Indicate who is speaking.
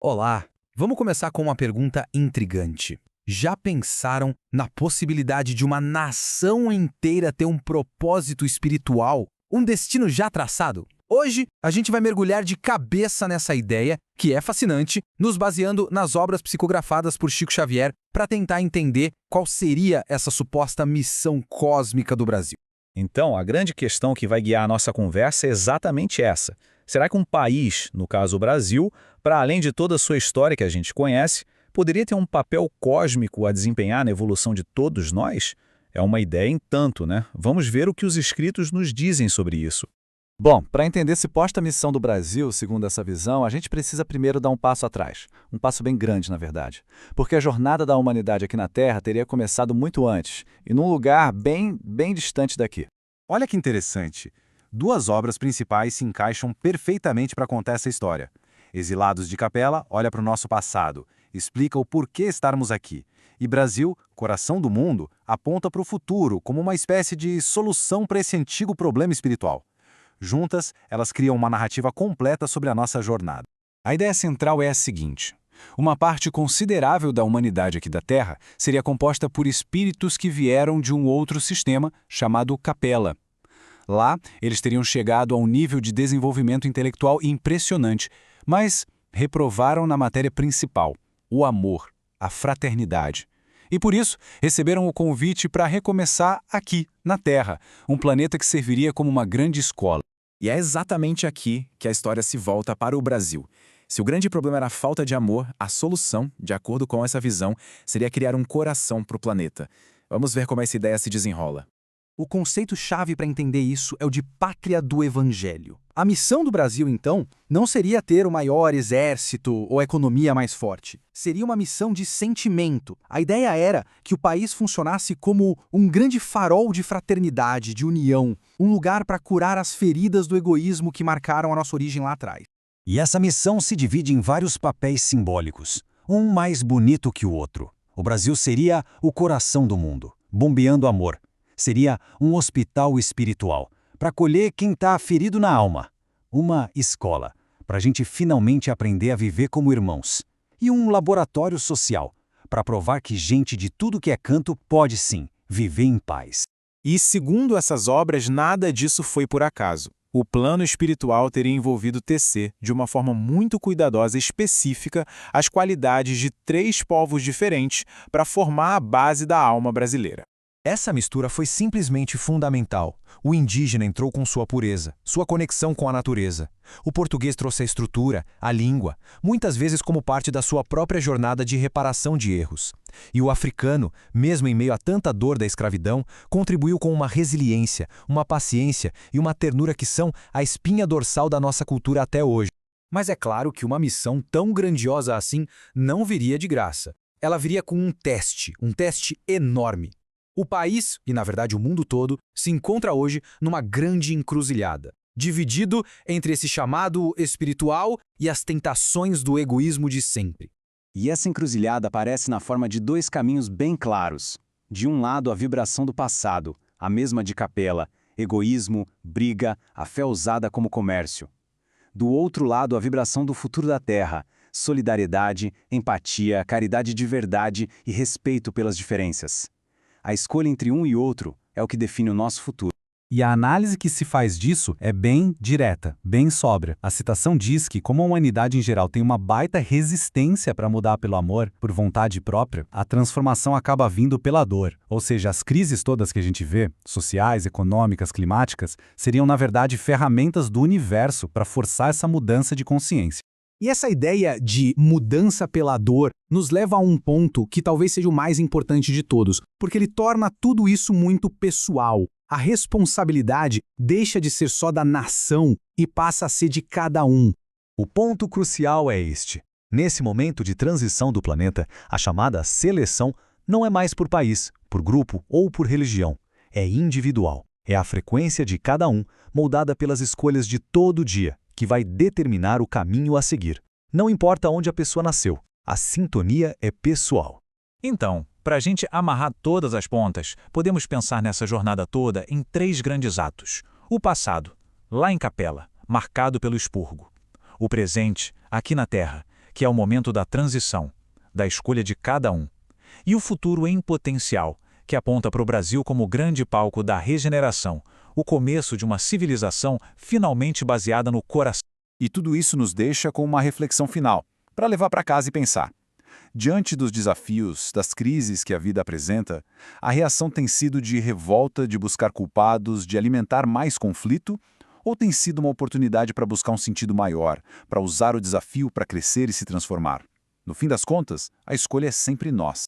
Speaker 1: Olá! Vamos começar com uma pergunta intrigante. Já pensaram na possibilidade de uma nação inteira ter um propósito espiritual, um destino já traçado? Hoje, a gente vai mergulhar de cabeça nessa ideia, que é fascinante, nos baseando nas obras psicografadas por Chico Xavier para tentar entender qual seria essa suposta missão cósmica do Brasil.
Speaker 2: Então, a grande questão que vai guiar a nossa conversa é exatamente essa. Será que um país, no caso o Brasil, para além de toda a sua história que a gente conhece, poderia ter um papel cósmico a desempenhar na evolução de todos nós? É uma ideia em tanto, né? Vamos ver o que os escritos nos dizem sobre isso.
Speaker 3: Bom, para entender suposta missão do Brasil, segundo essa visão, a gente precisa primeiro dar um passo atrás. Um passo bem grande, na verdade. Porque a jornada da humanidade aqui na Terra teria começado muito antes, e num lugar bem distante daqui.
Speaker 4: Olha que interessante. Duas obras principais se encaixam perfeitamente para contar essa história. Exilados de Capela olha para o nosso passado, explica o porquê estarmos aqui. E Brasil, Coração do Mundo, aponta para o futuro como uma espécie de solução para esse antigo problema espiritual. Juntas, elas criam uma narrativa completa sobre a nossa jornada.
Speaker 5: A ideia central é a seguinte: uma parte considerável da humanidade aqui da Terra seria composta por espíritos que vieram de um outro sistema chamado Capela. Lá, eles teriam chegado a um nível de desenvolvimento intelectual impressionante, mas reprovaram na matéria principal, o amor, a fraternidade. E por isso, receberam o convite para recomeçar aqui, na Terra, um planeta que serviria como uma grande escola.
Speaker 6: E é exatamente aqui que a história se volta para o Brasil. Se o grande problema era a falta de amor, a solução, de acordo com essa visão, seria criar um coração para o planeta. Vamos ver como essa ideia se desenrola.
Speaker 1: O conceito-chave para entender isso é o de pátria do evangelho. A missão do Brasil, então, não seria ter o maior exército ou economia mais forte. Seria uma missão de sentimento. A ideia era que o país funcionasse como um grande farol de fraternidade, de união, um lugar para curar as feridas do egoísmo que marcaram a nossa origem lá atrás.
Speaker 7: E essa missão se divide em vários papéis simbólicos, um mais bonito que o outro. O Brasil seria o coração do mundo, bombeando amor. Seria um hospital espiritual, para acolher quem está ferido na alma. Uma escola, para a gente finalmente aprender a viver como irmãos. E um laboratório social, para provar que gente de tudo que é canto pode sim viver em paz.
Speaker 6: E segundo essas obras, nada disso foi por acaso. O plano espiritual teria envolvido tecer, de uma forma muito cuidadosa e específica, as qualidades de 3 povos diferentes para formar a base da alma brasileira.
Speaker 8: Essa mistura foi simplesmente fundamental. O indígena entrou com sua pureza, sua conexão com a natureza. O português trouxe a estrutura, a língua, muitas vezes como parte da sua própria jornada de reparação de erros. E o africano, mesmo em meio a tanta dor da escravidão, contribuiu com uma resiliência, uma paciência e uma ternura que são a espinha dorsal da nossa cultura até hoje.
Speaker 1: Mas é claro que uma missão tão grandiosa assim não viria de graça. Ela viria com um teste enorme. O país, e na verdade o mundo todo, se encontra hoje numa grande encruzilhada, dividido entre esse chamado espiritual e as tentações do egoísmo de sempre.
Speaker 3: E essa encruzilhada aparece na forma de 2 caminhos bem claros. De um lado, a vibração do passado, a mesma de Capela, egoísmo, briga, a fé usada como comércio. Do outro lado, a vibração do futuro da Terra, solidariedade, empatia, caridade de verdade e respeito pelas diferenças. A escolha entre um e outro é o que define o nosso futuro.
Speaker 5: E a análise que se faz disso é bem direta, bem sóbria. A citação diz que, como a humanidade em geral tem uma baita resistência para mudar pelo amor, por vontade própria, a transformação acaba vindo pela dor. Ou seja, as crises todas que a gente vê, sociais, econômicas, climáticas, seriam na verdade ferramentas do universo para forçar essa mudança de consciência.
Speaker 1: E essa ideia de mudança pela dor nos leva a um ponto que talvez seja o mais importante de todos, porque ele torna tudo isso muito pessoal. A responsabilidade deixa de ser só da nação e passa a ser de cada um.
Speaker 8: O ponto crucial é este. Nesse momento de transição do planeta, a chamada seleção não é mais por país, por grupo ou por religião. É individual. É a frequência de cada um, moldada pelas escolhas de todo dia, que vai determinar o caminho a seguir. Não importa onde a pessoa nasceu, a sintonia é pessoal.
Speaker 2: Então, para a gente amarrar todas as pontas, podemos pensar nessa jornada toda em 3 grandes atos. O passado, lá em Capela, marcado pelo expurgo. O presente, aqui na Terra, que é o momento da transição, da escolha de cada um. E o futuro em potencial, que aponta para o Brasil como o grande palco da regeneração, o começo de uma civilização finalmente baseada no coração.
Speaker 5: E tudo isso nos deixa com uma reflexão final, para levar para casa e pensar. Diante dos desafios, das crises que a vida apresenta, a reação tem sido de revolta, de buscar culpados, de alimentar mais conflito, ou tem sido uma oportunidade para buscar um sentido maior, para usar o desafio para crescer e se transformar? No fim das contas, a escolha é sempre nossa.